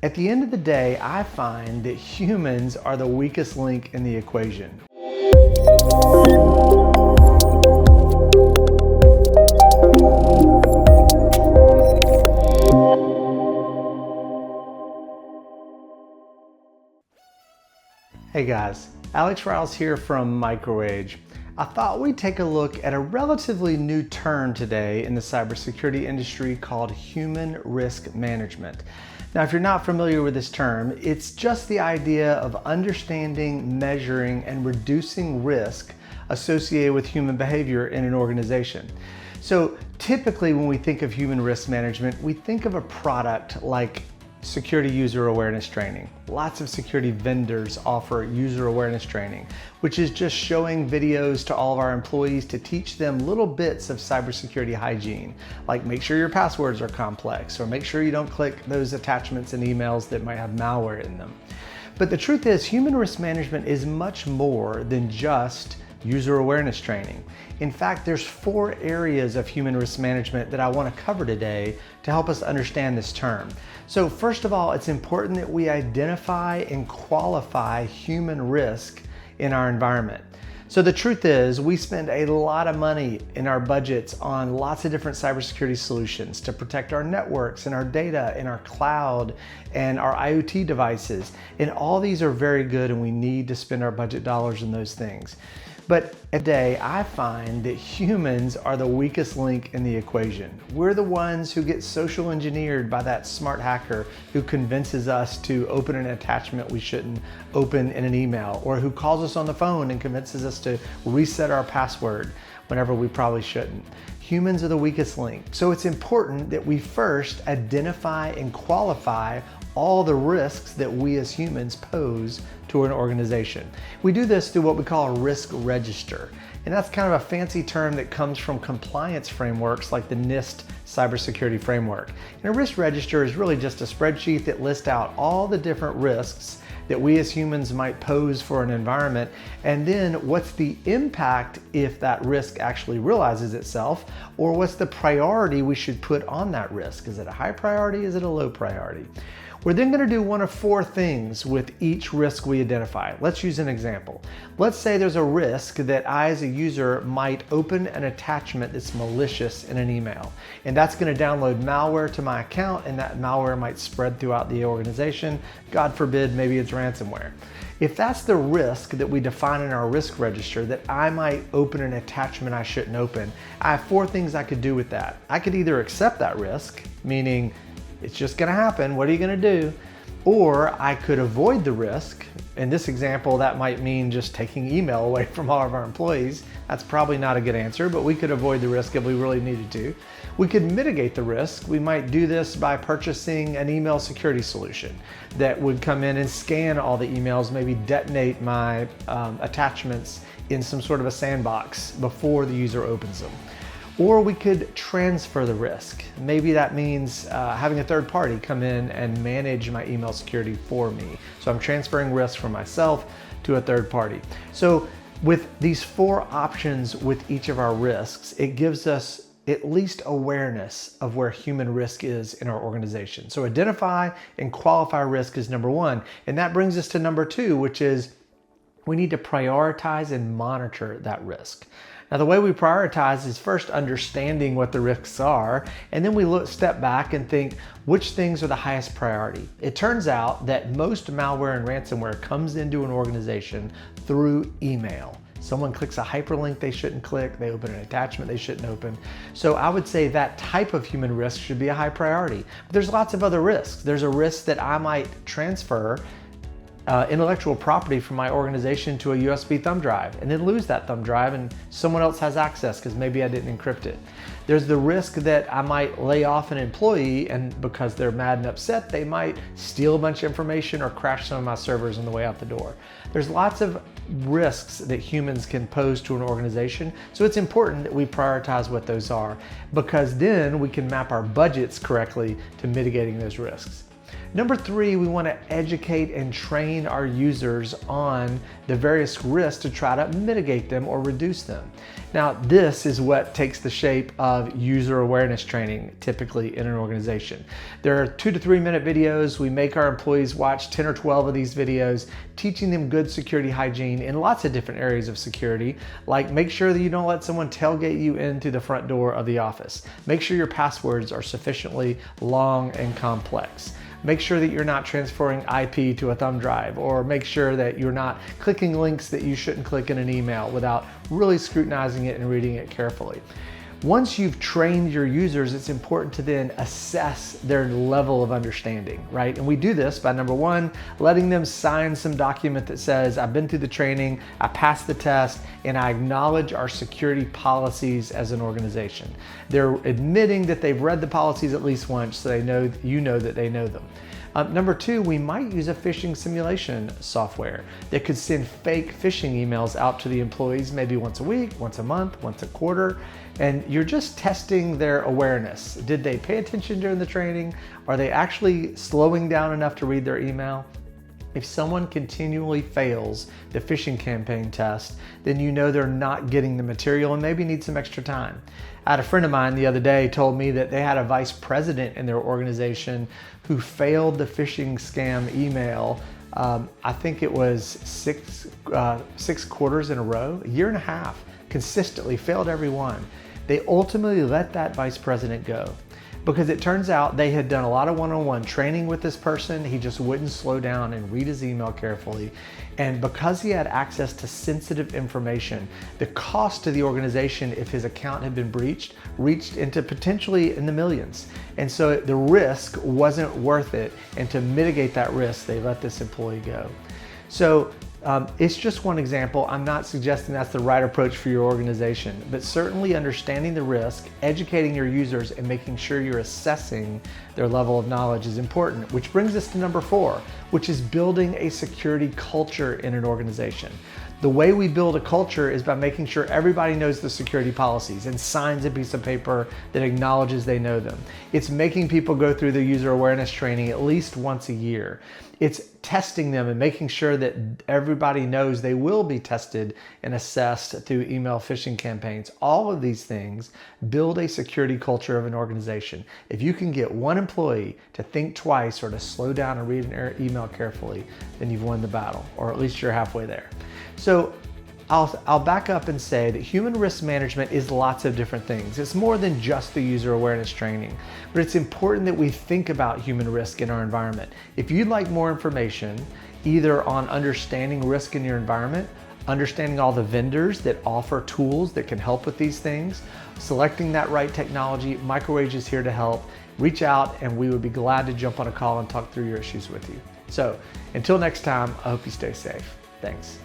At the end of the day, I find that humans are the weakest link in the equation. Hey guys, Alex Riles here from MicroAge. I thought we'd take a look at a relatively new term today in the cybersecurity industry called human risk management. Now, if you're not familiar with this term, it's just the idea of understanding, measuring, and reducing risk associated with human behavior in an organization. So typically when we think of human risk management, we think of a product like security user awareness training. Lots of security vendors offer user awareness training, which is just showing videos to all of our employees to teach them little bits of cybersecurity hygiene, like make sure your passwords are complex, or make sure you don't click those attachments in emails that might have malware in them. But the truth is, human risk management is much more than just user awareness training. In fact, there's 4 areas of human risk management that I want to cover today to help us understand this term. So first of all, it's important that we identify and qualify human risk in our environment. So the truth is, we spend a lot of money in our budgets on lots of different cybersecurity solutions to protect our networks and our data and our cloud and our IoT devices. And all these are very good, and we need to spend our budget dollars in those things. But today, I find that humans are the weakest link in the equation. We're the ones who get social engineered by that smart hacker who convinces us to open an attachment we shouldn't open in an email, or who calls us on the phone and convinces us to reset our password whenever we probably shouldn't. Humans are the weakest link. So it's important that we first identify and qualify all the risks that we as humans pose to an organization. We do this through what we call a risk register. And that's kind of a fancy term that comes from compliance frameworks like the NIST cybersecurity framework. And a risk register is really just a spreadsheet that lists out all the different risks that we as humans might pose for an environment, and then what's the impact if that risk actually realizes itself, or what's the priority we should put on that risk. Is it a high priority? Is it a low priority? We're then going to do one of 4 things with each risk we identify. Let's use an example. Let's say there's a risk that I as a user might open an attachment that's malicious in an email. And that's going to download malware to my account, and that malware might spread throughout the organization. God forbid, maybe it's ransomware. If that's the risk that we define in our risk register, that I might open an attachment I shouldn't open, I have 4 things I could do with that. I could either accept that risk, meaning it's just going to happen, what are you going to do? Or I could avoid the risk. In this example, that might mean just taking email away from all of our employees. That's probably not a good answer, but we could avoid the risk if we really needed to. We could mitigate the risk. We might do this by purchasing an email security solution that would come in and scan all the emails, maybe detonate my attachments in some sort of a sandbox before the user opens them. Or we could transfer the risk. Maybe that means having a third party come in and manage my email security for me. So I'm transferring risk from myself to a third party. So with these 4 options with each of our risks, it gives us at least awareness of where human risk is in our organization. So identify and qualify risk is number 1. And that brings us to number 2, which is we need to prioritize and monitor that risk. Now, the way we prioritize is first understanding what the risks are, and then we step back and think which things are the highest priority. It turns out that most malware and ransomware comes into an organization through email. Someone clicks a hyperlink they shouldn't click, they open an attachment they shouldn't open. So I would say that type of human risk should be a high priority. But there's lots of other risks. There's a risk that I might transfer intellectual property from my organization to a USB thumb drive and then lose that thumb drive and someone else has access because maybe I didn't encrypt it. There's the risk that I might lay off an employee, and because they're mad and upset, they might steal a bunch of information or crash some of my servers on the way out the door. There's lots of risks that humans can pose to an organization, so it's important that we prioritize what those are, because then we can map our budgets correctly to mitigating those risks. Number three, we want to educate and train our users on the various risks to try to mitigate them or reduce them. Now, this is what takes the shape of user awareness training, typically in an organization. There are 2 to 3 minute videos. We make our employees watch 10 or 12 of these videos, teaching them good security hygiene in lots of different areas of security, like make sure that you don't let someone tailgate you into the front door of the office. Make sure your passwords are sufficiently long and complex. Make sure that you're not transferring IP to a thumb drive, or make sure that you're not clicking links that you shouldn't click in an email without really scrutinizing it and reading it carefully. Once you've trained your users, it's important to then assess their level of understanding, right? And we do this by, number one, letting them sign some document that says, I've been through the training, I passed the test, and I acknowledge our security policies as an organization. They're admitting that they've read the policies at least once, so they know, you know that they know them. Number two, we might use a phishing simulation software that could send fake phishing emails out to the employees maybe once a week, once a month, once a quarter, and you're just testing their awareness. Did they pay attention during the training? Are they actually slowing down enough to read their email? If someone continually fails the phishing campaign test, then you know they're not getting the material and maybe need some extra time. I had a friend of mine the other day told me that they had a vice president in their organization who failed the phishing scam email. I think it was six quarters in a row, a year and a half, consistently failed every one. They ultimately let that vice president go, because it turns out they had done a lot of one-on-one training with this person. He just wouldn't slow down and read his email carefully. And because he had access to sensitive information, the cost to the organization if his account had been breached reached into potentially in the millions. And so the risk wasn't worth it. And to mitigate that risk, they let this employee go. So it's just one example. I'm not suggesting that's the right approach for your organization, but certainly understanding the risk, educating your users, and making sure you're assessing their level of knowledge is important, which brings us to number 4, which is building a security culture in an organization. The way we build a culture is by making sure everybody knows the security policies and signs a piece of paper that acknowledges they know them. It's making people go through the user awareness training at least once a year. It's testing them and making sure that everybody knows they will be tested and assessed through email phishing campaigns. All of these things build a security culture of an organization. If you can get one employee to think twice or to slow down and read an email carefully, then you've won the battle, or at least you're halfway there. So I'll back up and say that human risk management is lots of different things. It's more than just the user awareness training, but it's important that we think about human risk in our environment. If you'd like more information, either on understanding risk in your environment, understanding all the vendors that offer tools that can help with these things, selecting that right technology, MicroAge is here to help. Reach out and we would be glad to jump on a call and talk through your issues with you. So until next time, I hope you stay safe. Thanks.